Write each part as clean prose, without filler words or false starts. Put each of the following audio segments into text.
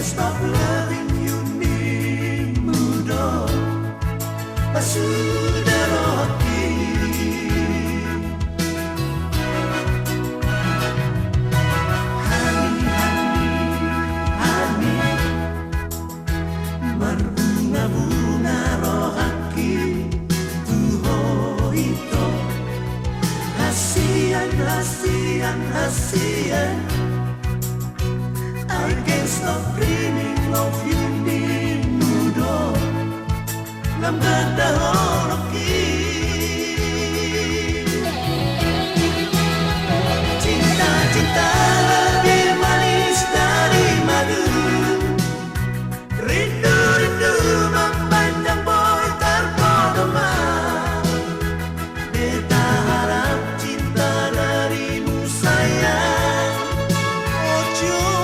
Stop loving you ni mudo sudah roti hani berbunga-bunga rohaki tuho itu hasian I can't stop dreaming of you ni mudo ngam gadahoroki cinta lebih manis dari madu rindu memandang boy terpodoma beta harap cinta darimu sayang ojo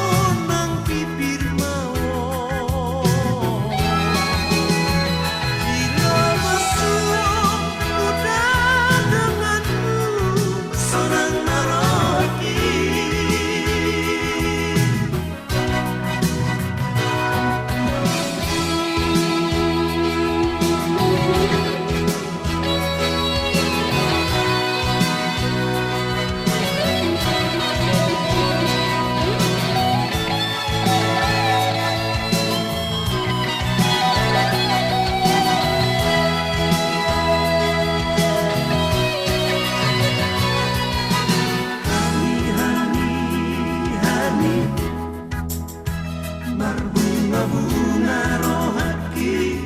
berbunga-bunga rohaki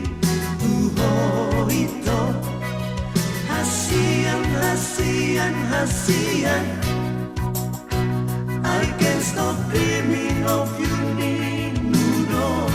tuho itu hasian I can't stop dreaming of you ni mudo